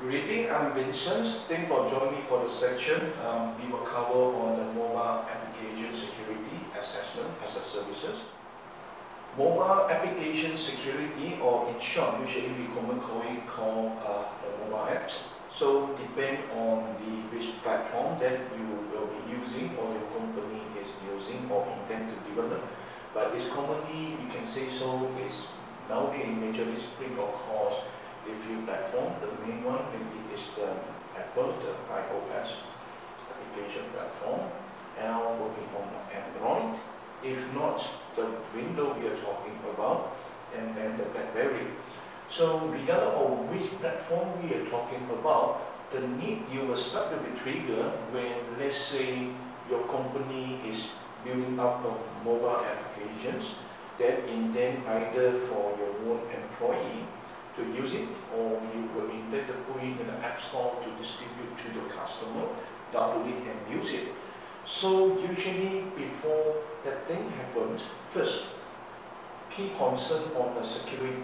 Greeting, I'm Vincent. Thanks for joining me for the section. We will cover on the mobile application security assessment as a services. Mobile application security, or in short, usually we commonly call the mobile apps. So depend on the which platform that you will be using or your company is using or intend to develop. But it's commonly, you can say so, is nowadays majorly spring across a few platforms. The main one maybe is the Apple, the iOS application platform, and working on Android. If not, the Windows we are talking about, and then the BlackBerry. So regardless of which platform we are talking about, the need you will start to be triggered when, let's say, your company is building up of mobile applications that intend either for your own employee to use it, or you will intend to put it in the App Store to distribute to the customer, download it and use it. So usually before that thing happens, first, key concern on the security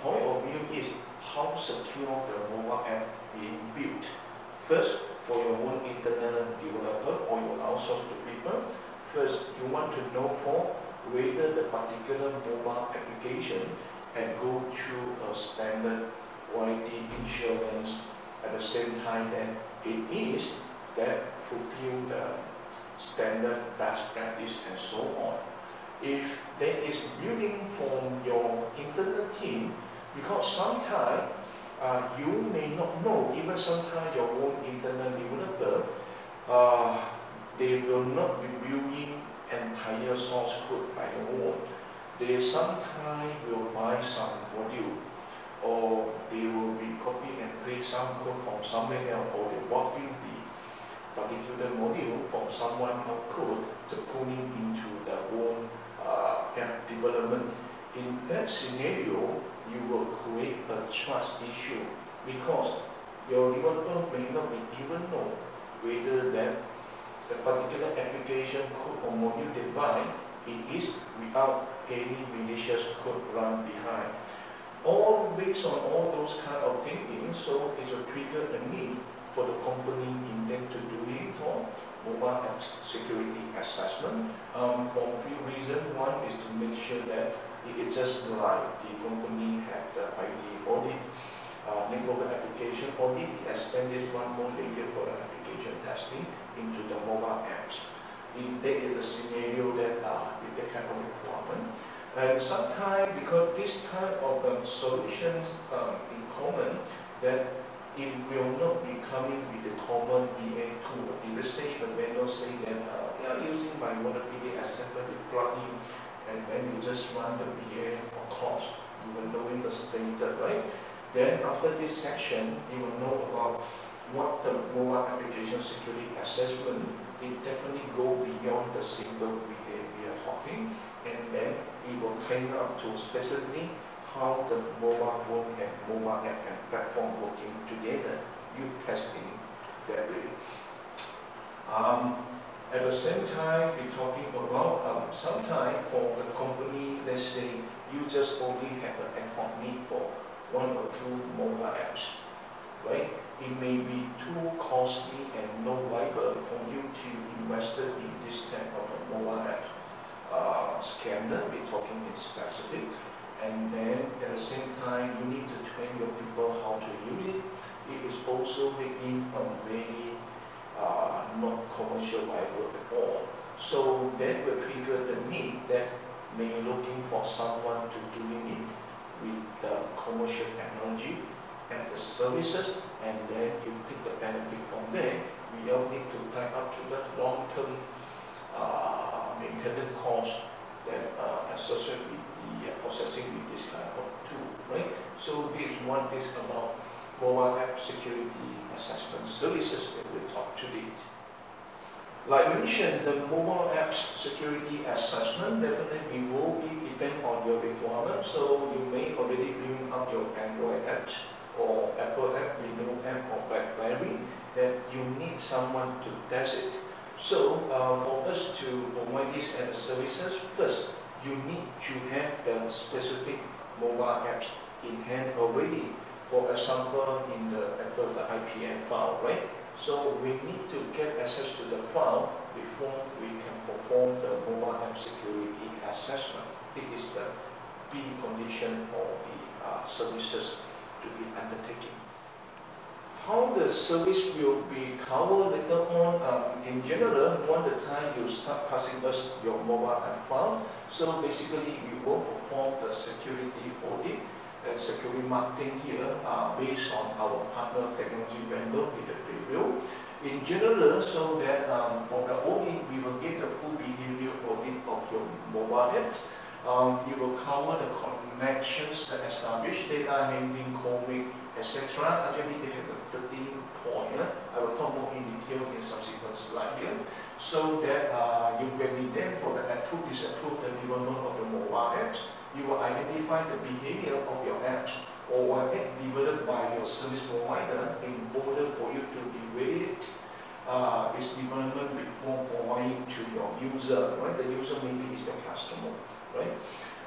point of view is how secure the mobile app being built. First, for your own internal developer or your outsource to people, first you want to know for whether the particular mobile application and go through a standard quality insurance at the same time that it is that fulfill the standard best practice and so on. If there is building from your internal team, because sometimes you may not know, even sometimes your own internal developer, they will not be building entire source code by their own. They sometimes will buy some module, or they will be copy and paste some code from somewhere else, or they copy the particular module from someone else's code to put it into their own app development. In that scenario, you will create a trust issue because your developer may not even know whether that the particular application code or module they buy it is without any malicious code run behind. All based on all those kind of thinking, so it will trigger a need for the company intend to do it for mobile app security assessment for a few reasons. One is to make sure that it is just like the company have the IT audit, network application audit, extend this one more layer for the application testing into the mobile apps. If there is a scenario that with that kind of requirement, and sometimes because this kind of solutions in common, that it will not be coming with the common VA tool. If let's say the vendor say that we are using my vulnerability assessment with plugin, and then you just run the VA across, you will know the status, right? Then after this section, you will know about what the mobile application security assessment. It definitely go beyond the single VA we are talking, and then it will clean up to specifically how the mobile phone and mobile app and platform working together, you testing that way. At the same time, we're talking about sometimes for the company, let's say you just only have an ad hoc need for one or two mobile apps, right? It may be too costly and no viable for you to invest in this type of a mobile app scanner. We're talking in specific, and then at the same time you need to train your people how to use it. It is also making a very not commercial viable at all. So that will trigger the need that may looking for someone to doing it with the commercial technology and the services, and then you take the benefit from there. We don't need to tie up to the long-term maintenance cost that associated with the processing with this kind of tool, right? So this one is about mobile app security assessment services that we talk today. Like mentioned, the mobile apps security assessment definitely will be depend on your requirement. So you may already bring up your Android apps or Apple app, Windows app, or BlackBerry, that you need someone to test it. So for us to provide this as services, first you need to have the specific mobile apps in hand already. For example, in the Apple, the IPN file, right? So we need to get access to the file before we can perform the mobile app security assessment. It is the precondition for the services to be undertaken. How the service will be covered later on, in general, one the time you start passing us your mobile app file, so basically we will perform the security audit and security marketing here based on our partner technology vendor with the preview. In general, so that for the audit, we will get the full behavior audit of your mobile app. It will cover the connections, the established data handling, commit, etc. Actually, they have a 13 point. I will talk more in detail in subsequent slide here. So that you can be there for the approve, disapprove the development of the mobile apps. You will identify the behavior of your apps or app developed by your service provider in order for you to evaluate its development before providing to your user. Right? The user maybe is the customer. Right?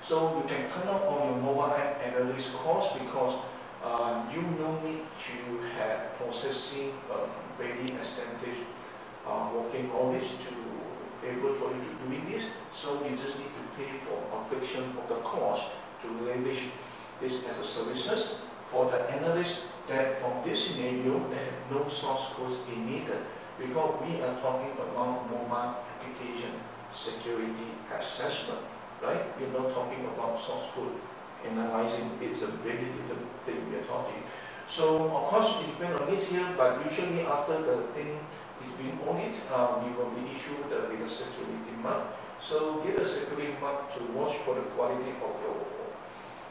So you can turn up on your mobile app analyst course because you no need to have processing very extensive working knowledge to able for you to doing this. So you just need to pay for a fraction of the cost to leverage this as a services. For the analyst, that from this scenario, there are no source codes needed because we are talking about mobile application security assessment, right? We're not talking about source code analyzing. It's a very different thing we're talking. So of course it depends on this here, but usually after the thing is being audited, we will be issued with a security mark. So get a security mark to watch for the quality of your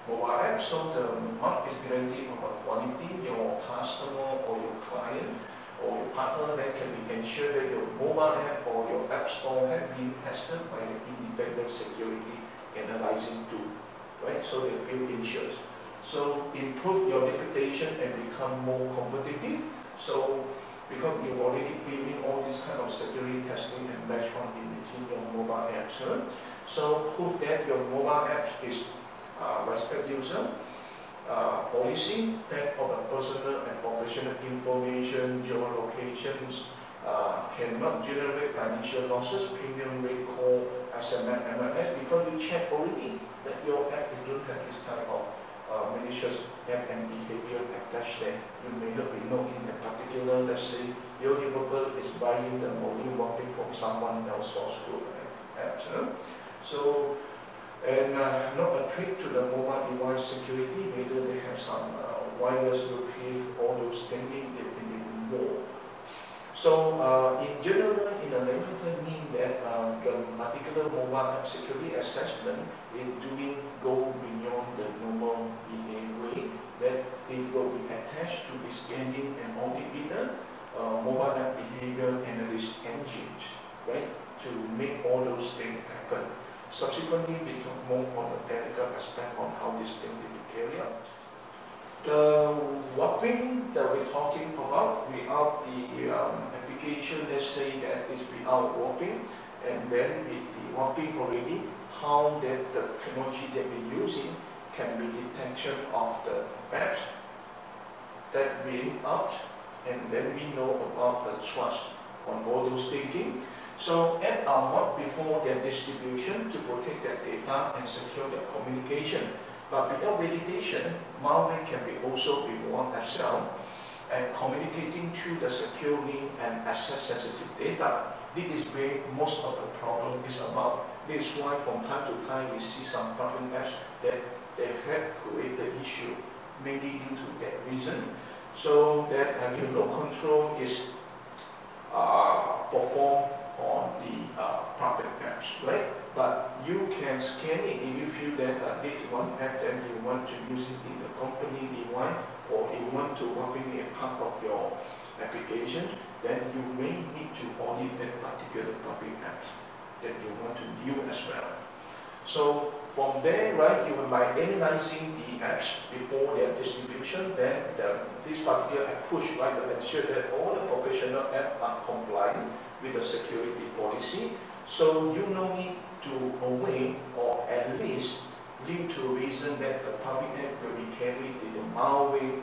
mobile app. So the mark is guaranteed of a quality. Your customer or your client or your partner that can be ensured that your mobile app or your app store have been tested by an independent security analyzing tool. Right? So they feel insured. So improve your reputation and become more competitive. So because you've already given all this kind of security testing and benchmark in between your mobile apps. So prove that your mobile app is respect user, policy, theft of a personal and professional information, geolocations, cannot generate financial losses, premium rate call, SMS, MMS, because you check already that your app don't have this kind of malicious app and behavior attached there. You may not be known in a particular, let's say, your developer is buying the mobile working from someone else's source code apps. So, and not a trick to the mobile device security, whether they have some wireless reprieve, all those things, they need more. So in general, in a layman term, mean that the particular mobile app security assessment is doing go beyond the normal behavior, that it will be attached to the scanning and auditing mobile app behavior analyst engines, right, to make all those things happen. Subsequently, we talk more on the technical aspect on how this thing will be carried out. The whopping that we're talking about without the application, let's say that is without whopping, and then with the whopping already, how that the technology that we're using can be detection of the apps that being out, and then we know about the trust on all those thinking. So apps are not before their distribution to protect their data and secure their communication. But without validation, malware can be also be born as well and communicating through the secure link and access sensitive data. This is where most of the problem is about. This is why from time to time we see some problem apps that they have created issue, mainly due to that reason. So that remote control is performed on the public apps, right? But you can scan it if you feel that this one app that you want to use it in the company device, or you want to copy a part of your application, then you may need to audit that particular public apps that you want to view as well. So from there, right, you by analyzing the apps before their distribution, then this particular app push, right, to ensure that all the professional apps are compliant with the security policy. So you no need to away or at least lead to a reason that the public app will be carried to the malware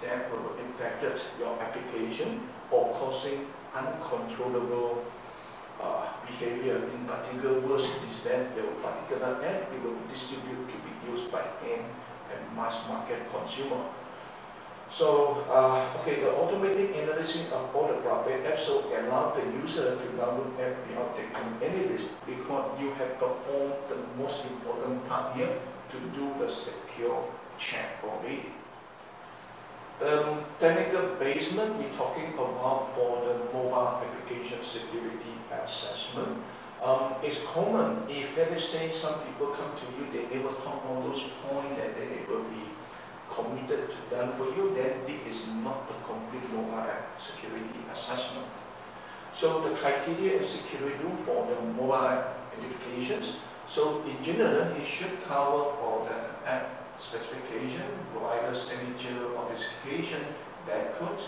that will infect your application or causing uncontrollable behavior. In particular, worse is that the particular app will distribute to be used by end and mass market consumer. So, okay, the automatic analysis of all the private apps so allow the user to download app without taking any risk, because you have performed the most important part here to do the secure check already. Technical basement we're talking about for the mobile application security assessment. It's common if, let us say, some people come to you, they never talk on those points that they will be committed to done for you, then this is not the complete mobile app security assessment. So the criteria and security rule for the mobile applications, so in general, it should cover for the app specification, provider signature, authentication, backcode,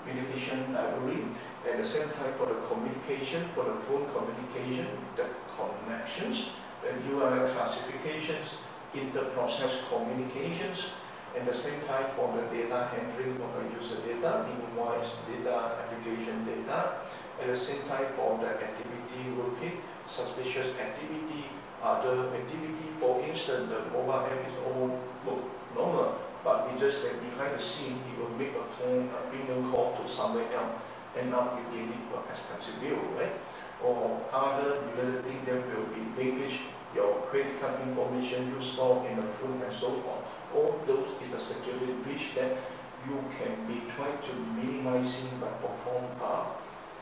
minification library, at the same time for the communication, for the phone communication, the connections, the URL classifications, inter-process communications, at the same time for the data handling of the user data, invoice data, application data, at the same time for the activity routine, suspicious activity, other activity. For instance, the mobile app is all look normal, but we just that behind the scene, he will make a phone, a premium call to somewhere else, and now you get it for expensive bill, right? Or other related thing that will be leakage, your credit card information you store in the phone and so on. All those is the security breach that you can be trying to minimizing by perform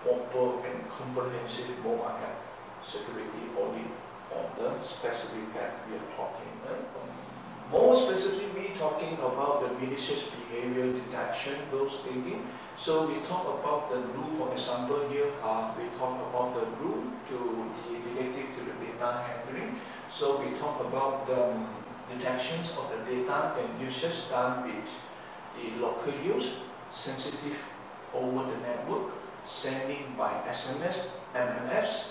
proper and comprehensive mobile app security audit on the specific app we are talking. More specifically, talking about the malicious behavior detection, those thinking. So we talk about the rule, for example, here we talk about the rule to the related to the data handling. So we talk about the detections of the data and usage done with the local use, sensitive over the network, sending by SMS, MMS,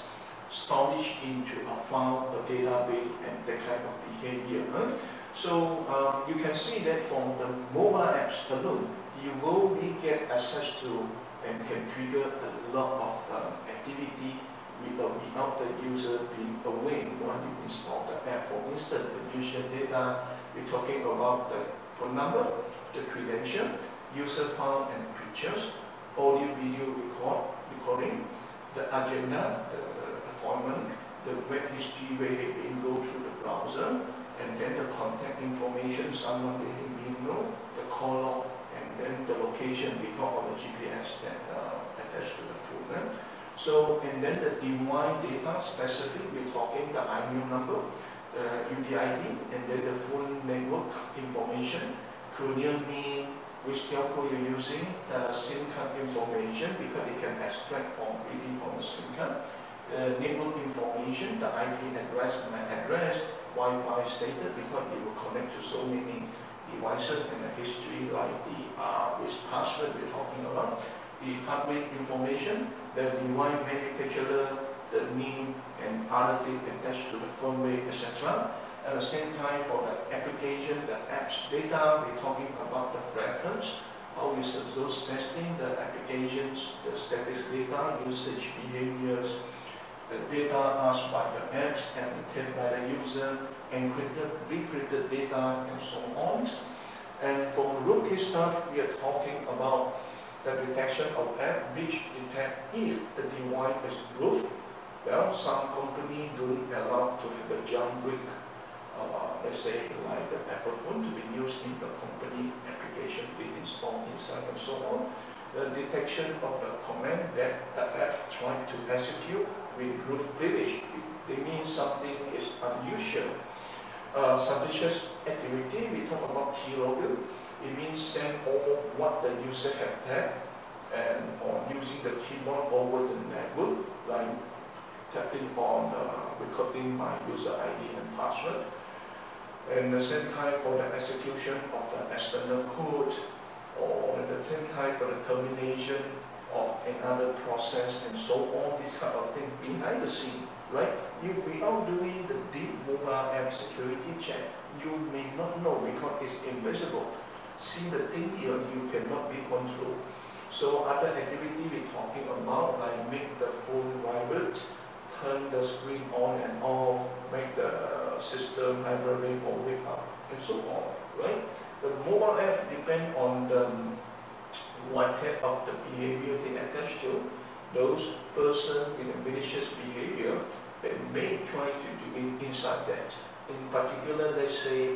storage into a file, a database, and that kind of behavior. So you can see that from the mobile apps alone, you will get access to and can trigger a lot of activity without the user being aware when you install the app. For instance, the user data, we're talking about the phone number, the credential, user file and pictures, audio video recording, the agenda, the appointment, the web history where they can go through the browser, and then the contact information, someone they didn't know, the call log, and then the location because of the GPS that attached to the phone. So, and then the device data specific, we're talking the IMEI number, the UDID, and then the phone network information, colonial name, which telco you're using, the SIM card information, because it can extract from reading from the SIM card, network information, the IP address, my address, Wi-Fi status, because it will connect to so many devices and the history like the which password we're talking about, the hardware information, the device manufacturer, the name and other things attached to the firmware, etc. At the same time, for the application, the apps data, we're talking about the reference, how is those testing, the applications, the status data, usage behaviors, the data asked by the apps and obtained by the user, encrypted, decrypted data, and so on. And for rootkit stuff, we are talking about the detection of app which detect if the device is root. Well, some company don't allow to have a jailbreak, let's say like the Apple phone, to be used in the company application we install inside and so on. The detection of the command that the app trying to execute with root privilege. They mean something is unusual. Suspicious activity, we talk about keylogger. It means send all what the user have tapped and or using the keyboard over the network, like tapping on recording my user ID and password. And the same time for the execution of the external code, or at the same time for the termination of another process and so on, this kind of thing behind the scene, right? You, without doing the deep mobile app security check, you may not know because it's invisible. see the thing here, you cannot be controlled. So other activity we're talking about, like make the phone vibrate, turn the screen on and off, make the system vibrate or wake up, and so on, right? The mobile app depend on the what type of the behavior they attach to. Those person with a malicious behavior, they may try to do it inside that. In particular, let's say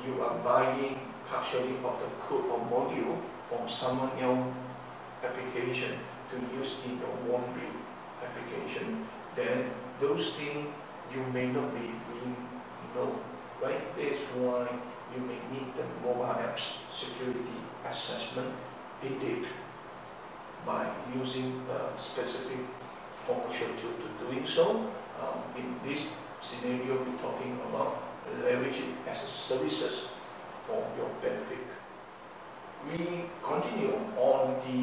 you are buying partially of the code or module from someone else's application to use in your own build application, then those things you may not be doing, right? That's why you may need the mobile apps security assessment indeed by using a specific commercial tool to doing so. In this scenario, we're talking about leveraging as a services for your benefit. We continue on the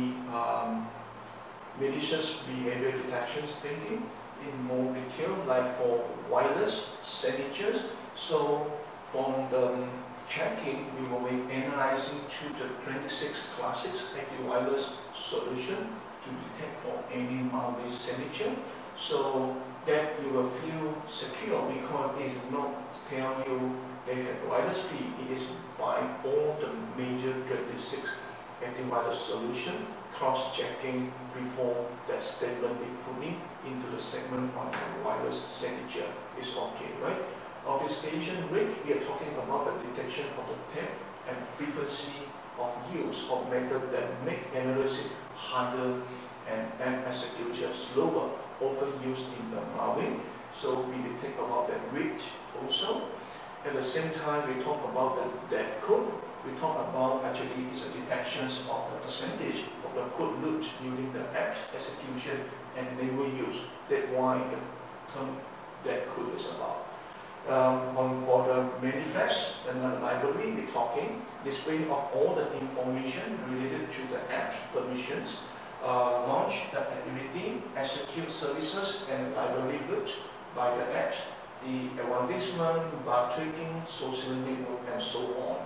malicious behavior detections thinking in more detail, like for wireless signatures. So from the checking, we will be analyzing to the 26 classics antivirus solution to detect for any malware signature, so that you will feel secure, because it is not telling you they have wireless free. It is by all the major 26 antivirus solution cross-checking before that statement is put into the segment on the wireless signature is okay, right? Obfuscation rate, we are talking about the detection of the theft and frequency of use of methods that make analysis harder and execution slower, often used in the malware. So we detect about that rate also. At the same time, we talk about that code. We talk about actually is a detections of the percentage of the code looped during the app execution and never use. That's why the term that code is about. For the manifest and the library, we're talking display of all the information related to the app permissions, launch the activity, execute services and library looped by the apps, the advertisement, bar tracking, social network, and so on.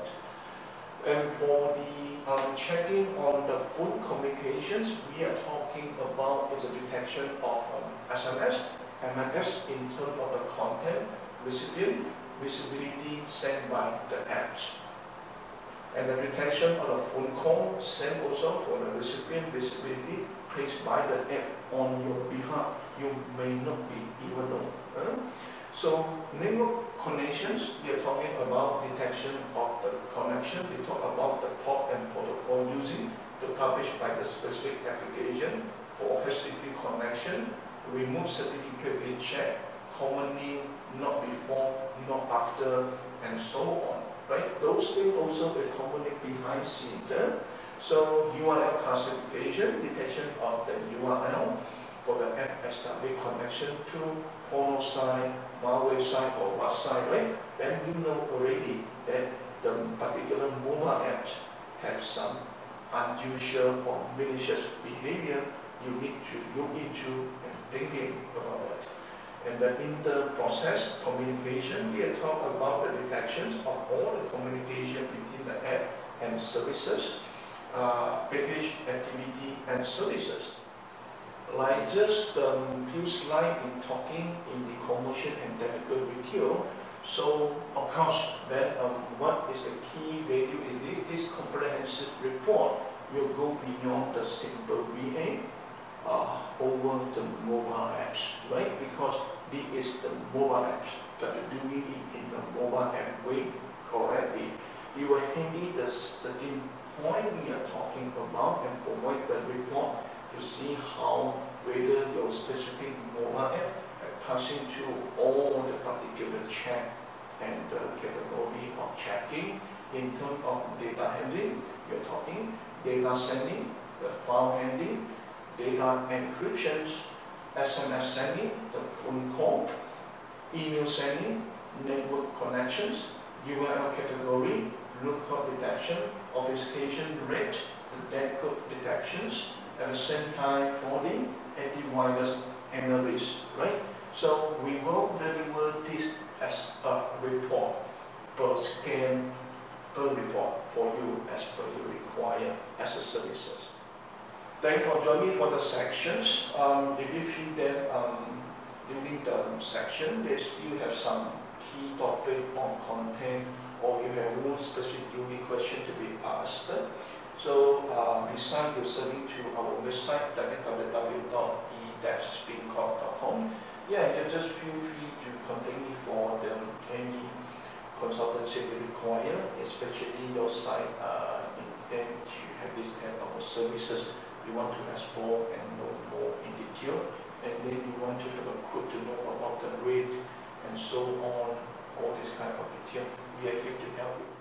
And for the checking on the phone communications, we are talking about is a detection of SMS, MMS in terms of the content, recipient, visibility sent by the apps. And the detection of the phone call sent also for the recipient visibility placed by the app on your behalf. You may not be even know. So network connections, we are talking about detection of the connection. We talk about the port and protocol using to publish by the specific application for HTTP connection, remove certificate in check, common name, not before, not after, and so on. Right? Those things also will commonly behind scenes. So URL classification, detection of the URL for the app established connection to porno site, malware site, or what site, right? Then you know already that the particular mobile apps have some unusual or malicious behavior. You need to look into and thinking about that. And the inter-process communication, we are talking about the detections of all the communication between the app and services, package activity and services. Like just few slides in talking in the commercial and technical retail. So of course, that what is the key value is this comprehensive report will go beyond the simple VA over the mobile apps, right? Because this is the mobile apps that are doing it in the mobile app way correctly. We will handle the certain point we are talking about and provide the report to see how whether your specific mobile app passing through all the particular check and the category of checking in terms of data handling. We are talking data sending, the file handling, data encryptions, SMS sending, the phone call, email sending, network connections, URL category, lookup detection, obfuscation rate, the dead code detections, at the same time for the antivirus analysis, right? So we will deliver this as a report per scan per report for you as per you require as a services. Thanks for joining me for the sections. If you feel that during the section they still have some key topic on content, or you have one specific unique question to be asked, so besides referring to our website www.e-espincorp.com, yeah, you just feel free to contact me for any consultancy you require, especially your site intend to have this kind of services you want to explore and know more in detail, and then you want to have a quote to know about the rate and so on, all this kind of detail. We are here to help you.